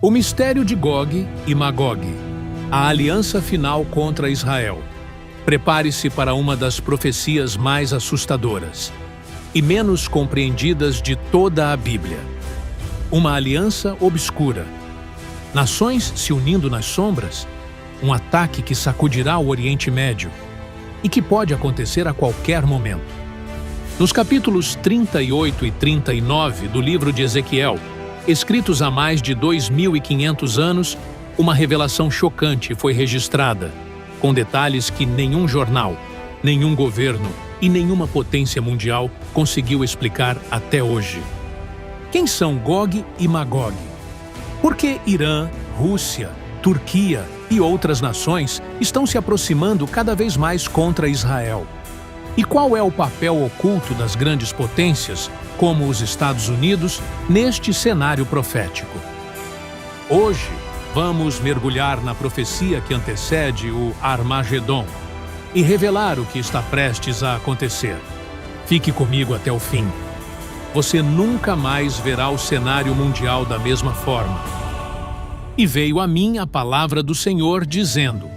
O mistério de Gog e Magog, a aliança final contra Israel. Prepare-se para uma das profecias mais assustadoras e menos compreendidas de toda a Bíblia. Uma aliança obscura. Nações se unindo nas sombras. Um ataque que sacudirá o Oriente Médio e que pode acontecer a qualquer momento. Nos capítulos 38 e 39 do livro de Ezequiel, escritos há mais de 2.500 anos, uma revelação chocante foi registrada, com detalhes que nenhum jornal, nenhum governo e nenhuma potência mundial conseguiu explicar até hoje. Quem são Gog e Magog? Por que Irã, Rússia, Turquia e outras nações estão se aproximando cada vez mais contra Israel? E qual é o papel oculto das grandes potências, como os Estados Unidos, neste cenário profético? Hoje, vamos mergulhar na profecia que antecede o Armagedon e revelar o que está prestes a acontecer. Fique comigo até o fim. Você nunca mais verá o cenário mundial da mesma forma. E veio a mim a palavra do Senhor dizendo,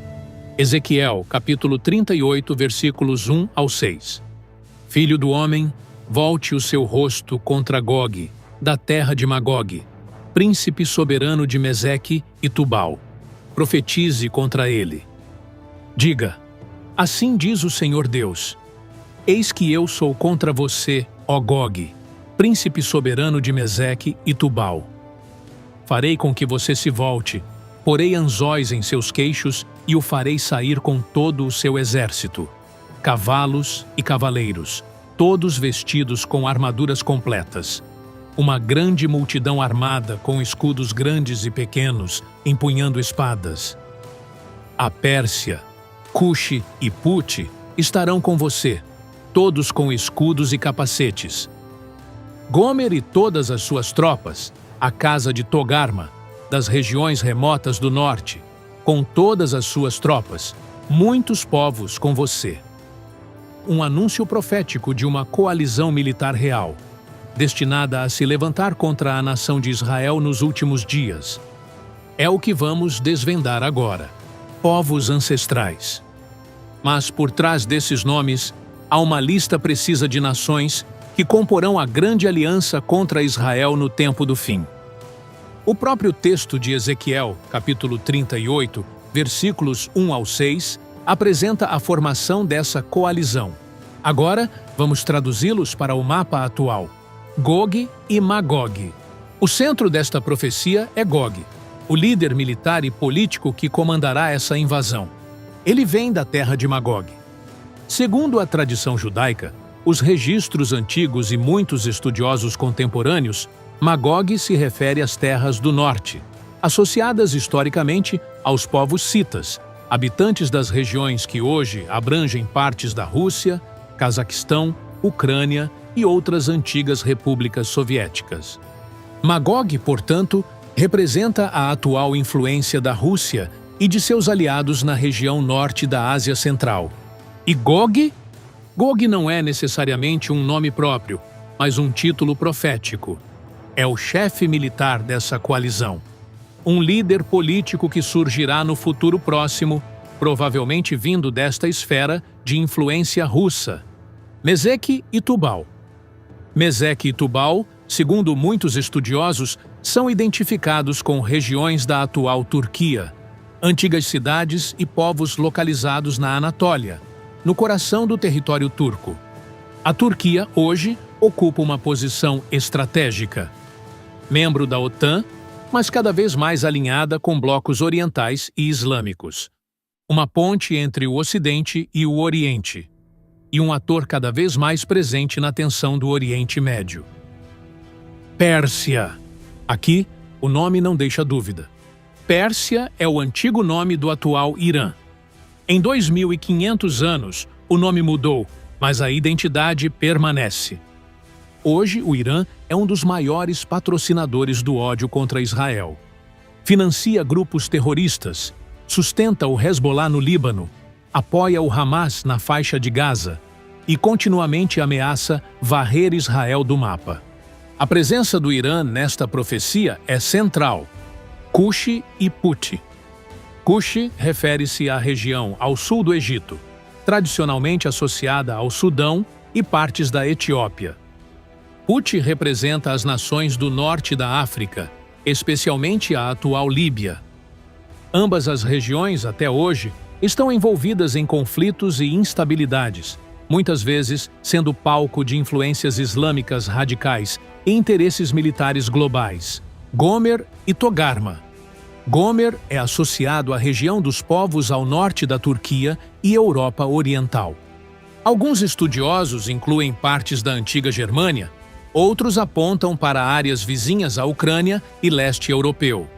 Ezequiel, capítulo 38, versículos 1 ao 6. Filho do homem, volte o seu rosto contra Gog, da terra de Magog, príncipe soberano de Meseque e Tubal. Profetize contra ele. Diga, assim diz o Senhor Deus, eis que eu sou contra você, ó Gog, príncipe soberano de Meseque e Tubal. Farei com que você se volte, porei anzóis em seus queixos e o farei sair com todo o seu exército, cavalos e cavaleiros, todos vestidos com armaduras completas. Uma grande multidão armada com escudos grandes e pequenos, empunhando espadas. A Pérsia, Cuxe e Pute estarão com você, todos com escudos e capacetes. Gomer e todas as suas tropas, a casa de Togarma, das regiões remotas do norte, com todas as suas tropas, muitos povos com você. Um anúncio profético de uma coalizão militar real, destinada a se levantar contra a nação de Israel nos últimos dias. É o que vamos desvendar agora. Povos ancestrais. Mas por trás desses nomes, há uma lista precisa de nações que comporão a grande aliança contra Israel no tempo do fim. O próprio texto de Ezequiel, capítulo 38, versículos 1 ao 6, apresenta a formação dessa coalizão. Agora, vamos traduzi-los para o mapa atual. Gog e Magog. O centro desta profecia é Gog, o líder militar e político que comandará essa invasão. Ele vem da terra de Magog. Segundo a tradição judaica, os registros antigos e muitos estudiosos contemporâneos, Magog se refere às terras do norte, associadas historicamente aos povos citas, habitantes das regiões que hoje abrangem partes da Rússia, Cazaquistão, Ucrânia e outras antigas repúblicas soviéticas. Magog, portanto, representa a atual influência da Rússia e de seus aliados na região norte da Ásia Central. E Gog? Gog não é necessariamente um nome próprio, mas um título profético. É o chefe militar dessa coalizão. Um líder político que surgirá no futuro próximo, provavelmente vindo desta esfera de influência russa. Meseque e Tubal. Meseque e Tubal, segundo muitos estudiosos, são identificados com regiões da atual Turquia, antigas cidades e povos localizados na Anatólia, no coração do território turco. A Turquia, hoje, ocupa uma posição estratégica. Membro da OTAN, mas cada vez mais alinhada com blocos orientais e islâmicos. Uma ponte entre o Ocidente e o Oriente. E um ator cada vez mais presente na tensão do Oriente Médio. Pérsia. Aqui, o nome não deixa dúvida. Pérsia é o antigo nome do atual Irã. Em 2.500 anos, o nome mudou, mas a identidade permanece. Hoje, o Irã é um dos maiores patrocinadores do ódio contra Israel. Financia grupos terroristas, sustenta o Hezbollah no Líbano, apoia o Hamas na faixa de Gaza e continuamente ameaça varrer Israel do mapa. A presença do Irã nesta profecia é central. Cuxi e Puti. Cuxi refere-se à região ao sul do Egito, tradicionalmente associada ao Sudão e partes da Etiópia. Puti representa as nações do norte da África, especialmente a atual Líbia. Ambas as regiões, até hoje, estão envolvidas em conflitos e instabilidades, muitas vezes sendo palco de influências islâmicas radicais e interesses militares globais. Gomer e Togarma. Gomer é associado à região dos povos ao norte da Turquia e Europa Oriental. Alguns estudiosos incluem partes da antiga Germânia, outros apontam para áreas vizinhas à Ucrânia e leste europeu.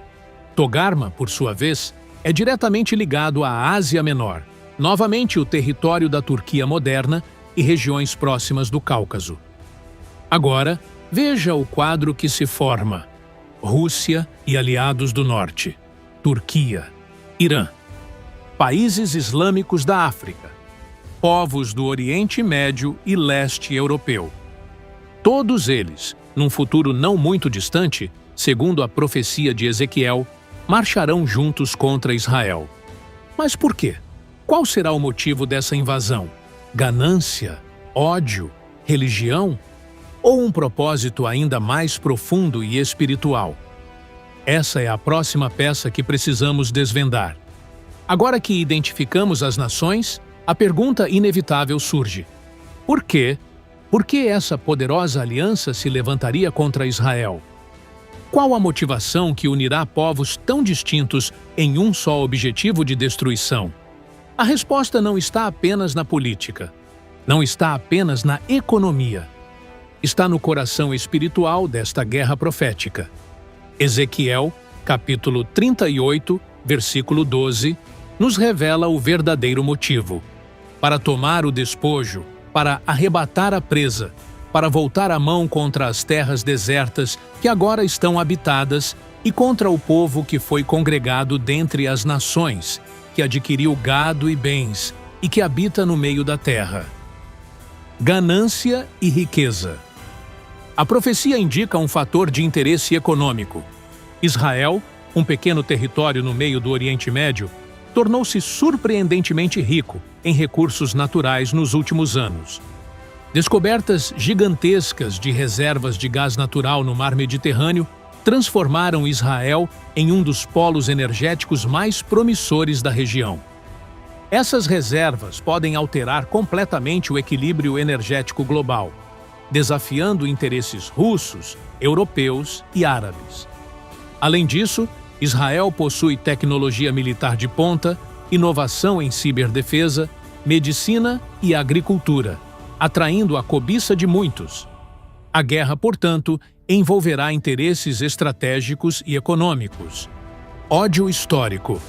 Togarma, por sua vez, é diretamente ligado à Ásia Menor, novamente o território da Turquia moderna e regiões próximas do Cáucaso. Agora, veja o quadro que se forma: Rússia e aliados do norte, Turquia, Irã, países islâmicos da África, povos do Oriente Médio e leste europeu. Todos eles, num futuro não muito distante, segundo a profecia de Ezequiel, marcharão juntos contra Israel. Mas por quê? Qual será o motivo dessa invasão? Ganância? Ódio? Religião? Ou um propósito ainda mais profundo e espiritual? Essa é a próxima peça que precisamos desvendar. Agora que identificamos as nações, a pergunta inevitável surge: por quê? Por que essa poderosa aliança se levantaria contra Israel? Qual a motivação que unirá povos tão distintos em um só objetivo de destruição? A resposta não está apenas na política, não está apenas na economia. Está no coração espiritual desta guerra profética. Ezequiel, capítulo 38, versículo 12, nos revela o verdadeiro motivo: para tomar o despojo, para arrebatar a presa, para voltar a mão contra as terras desertas que agora estão habitadas e contra o povo que foi congregado dentre as nações, que adquiriu gado e bens e que habita no meio da terra. Ganância e riqueza. A profecia indica um fator de interesse econômico. Israel, um pequeno território no meio do Oriente Médio, tornou-se surpreendentemente rico em recursos naturais nos últimos anos. Descobertas gigantescas de reservas de gás natural no mar Mediterrâneo transformaram Israel em um dos polos energéticos mais promissores da região. Essas reservas podem alterar completamente o equilíbrio energético global, desafiando interesses russos, europeus e árabes. Além disso, Israel possui tecnologia militar de ponta, inovação em ciberdefesa, medicina e agricultura, atraindo a cobiça de muitos. A guerra, portanto, envolverá interesses estratégicos e econômicos. Ódio histórico.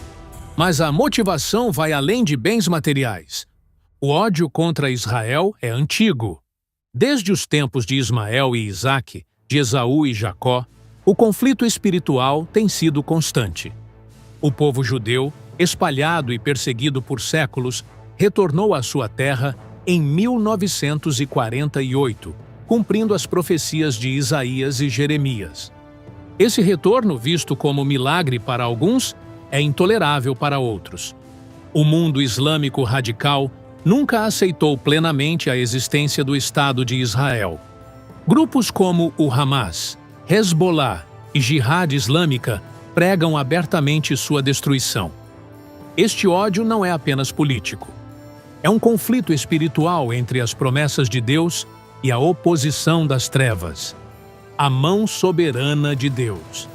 Mas a motivação vai além de bens materiais. O ódio contra Israel é antigo. Desde os tempos de Ismael e Isaque, de Esaú e Jacó, o conflito espiritual tem sido constante. O povo judeu, espalhado e perseguido por séculos, retornou à sua terra em 1948, cumprindo as profecias de Isaías e Jeremias. Esse retorno, visto como milagre para alguns, é intolerável para outros. O mundo islâmico radical nunca aceitou plenamente a existência do Estado de Israel. Grupos como o Hamas, Hezbollah e Jihad Islâmica pregam abertamente sua destruição. Este ódio não é apenas político. É um conflito espiritual entre as promessas de Deus e a oposição das trevas, a mão soberana de Deus.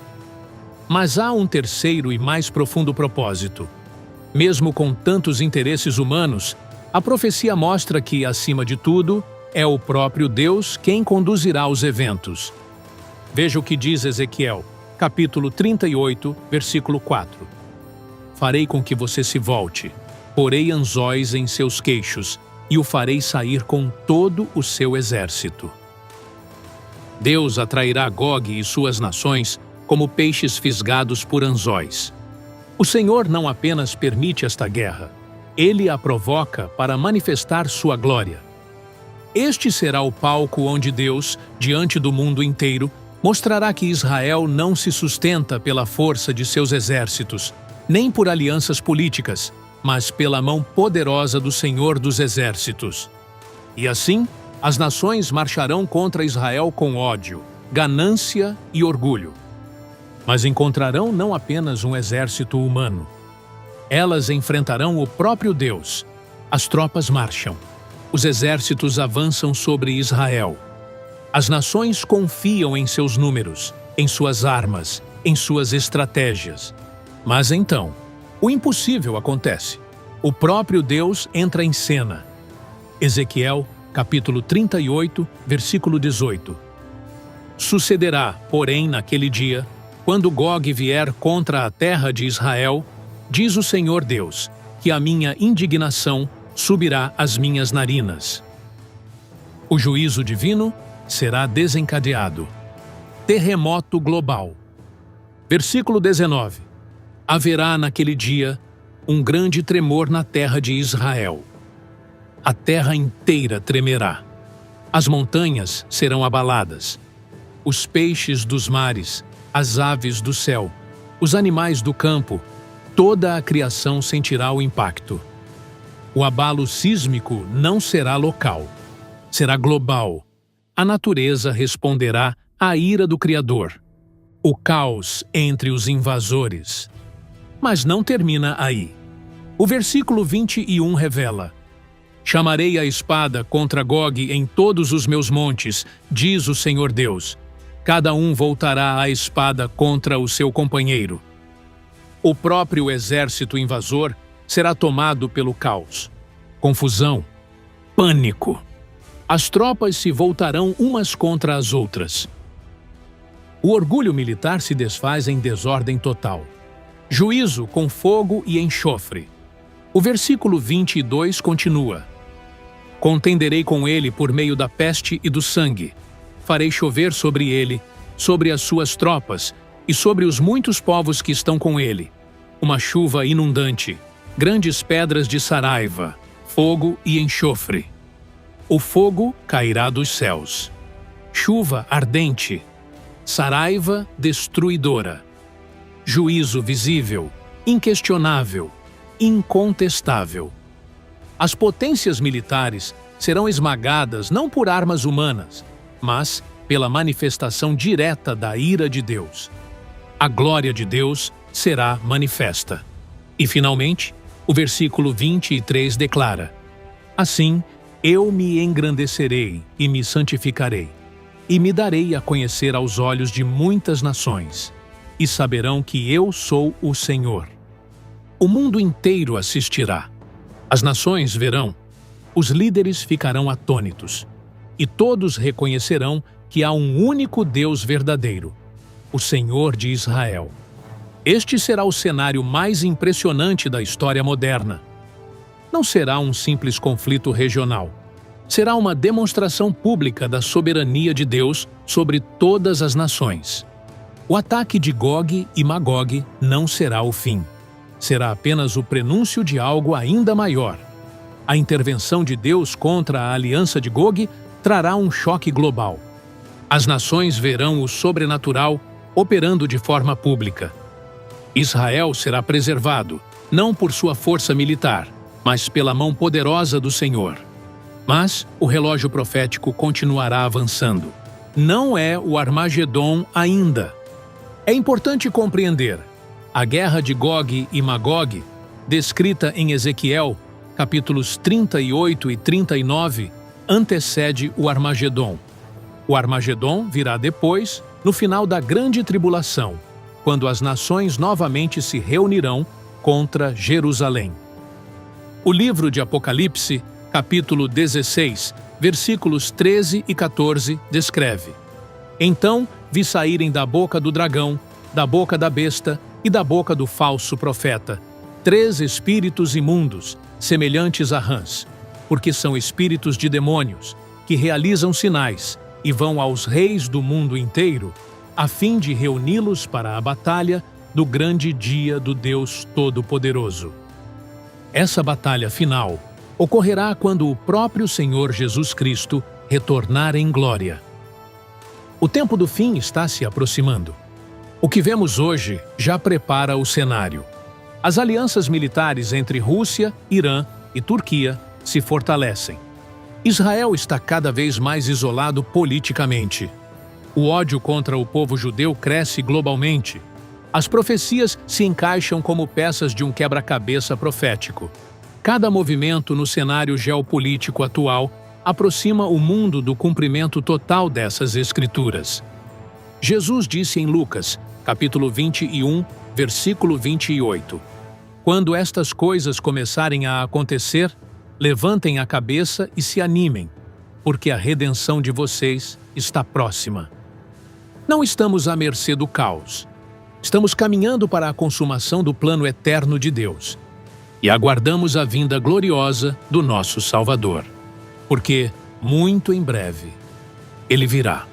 Mas há um terceiro e mais profundo propósito. Mesmo com tantos interesses humanos, a profecia mostra que, acima de tudo, é o próprio Deus quem conduzirá os eventos. Veja o que diz Ezequiel, capítulo 38, versículo 4. Farei com que você se volte, porei anzóis em seus queixos, e o farei sair com todo o seu exército. Deus atrairá Gog e suas nações como peixes fisgados por anzóis. O Senhor não apenas permite esta guerra, Ele a provoca para manifestar sua glória. Este será o palco onde Deus, diante do mundo inteiro, Mostrará que Israel não se sustenta pela força de seus exércitos, nem por alianças políticas, mas pela mão poderosa do Senhor dos Exércitos. E assim, as nações marcharão contra Israel com ódio, ganância e orgulho. Mas encontrarão não apenas um exército humano. Elas enfrentarão o próprio Deus. As tropas marcham. Os exércitos avançam sobre Israel. As nações confiam em seus números, em suas armas, em suas estratégias. Mas então, o impossível acontece. O próprio Deus entra em cena. Ezequiel, capítulo 38, versículo 18. Sucederá, porém, naquele dia, quando Gog vier contra a terra de Israel, diz o Senhor Deus, que a minha indignação subirá às minhas narinas. O juízo divino será desencadeado. Terremoto global. Versículo 19. Haverá naquele dia um grande tremor na terra de Israel. A terra inteira tremerá. As montanhas serão abaladas. Os peixes dos mares, as aves do céu, os animais do campo, toda a criação sentirá o impacto. O abalo sísmico não será local, será global. A natureza responderá à ira do Criador. O caos entre os invasores. Mas não termina aí. O versículo 21 revela: Chamarei a espada contra Gog em todos os meus montes, diz o Senhor Deus. Cada um voltará à espada contra o seu companheiro. O próprio exército invasor será tomado pelo caos. Confusão. Pânico. As tropas se voltarão umas contra as outras. O orgulho militar se desfaz em desordem total. Juízo com fogo e enxofre. O versículo 22 continua: Contenderei com ele por meio da peste e do sangue. Farei chover sobre ele, sobre as suas tropas e sobre os muitos povos que estão com ele. Uma chuva inundante, grandes pedras de saraiva, fogo e enxofre. O fogo cairá dos céus. Chuva ardente, saraiva destruidora. Juízo visível, inquestionável, incontestável. As potências militares serão esmagadas não por armas humanas, mas pela manifestação direta da ira de Deus. A glória de Deus será manifesta. E, finalmente, o versículo 23 declara: Assim, eu me engrandecerei e me santificarei, e me darei a conhecer aos olhos de muitas nações, e saberão que eu sou o Senhor. O mundo inteiro assistirá. As nações verão. Os líderes ficarão atônitos. E todos reconhecerão que há um único Deus verdadeiro, o Senhor de Israel. Este será o cenário mais impressionante da história moderna. Não será um simples conflito regional. Será uma demonstração pública da soberania de Deus sobre todas as nações. O ataque de Gog e Magog não será o fim. Será apenas o prenúncio de algo ainda maior. A intervenção de Deus contra a aliança de Gog trará um choque global. As nações verão o sobrenatural operando de forma pública. Israel será preservado, não por sua força militar, mas pela mão poderosa do Senhor. Mas o relógio profético continuará avançando. Não é o Armagedon ainda. É importante compreender: a guerra de Gog e Magog, descrita em Ezequiel, capítulos 38 e 39, antecede o Armagedon. O Armagedon virá depois, no final da grande tribulação, quando as nações novamente se reunirão contra Jerusalém. O livro de Apocalipse, capítulo 16, versículos 13 e 14, descreve: Então vi saírem da boca do dragão, da boca da besta e da boca do falso profeta 3 espíritos imundos, semelhantes a rãs, porque são espíritos de demônios, que realizam sinais e vão aos reis do mundo inteiro, a fim de reuni-los para a batalha do grande dia do Deus Todo-Poderoso. Essa batalha final ocorrerá quando o próprio Senhor Jesus Cristo retornar em glória. O tempo do fim está se aproximando. O que vemos hoje já prepara o cenário. As alianças militares entre Rússia, Irã e Turquia se fortalecem. Israel está cada vez mais isolado politicamente. O ódio contra o povo judeu cresce globalmente. As profecias se encaixam como peças de um quebra-cabeça profético. Cada movimento no cenário geopolítico atual aproxima o mundo do cumprimento total dessas escrituras. Jesus disse em Lucas, capítulo 21, versículo 28, "Quando estas coisas começarem a acontecer, levantem a cabeça e se animem, porque a redenção de vocês está próxima." Não estamos à mercê do caos. Estamos caminhando para a consumação do plano eterno de Deus e aguardamos a vinda gloriosa do nosso Salvador, porque, muito em breve, Ele virá.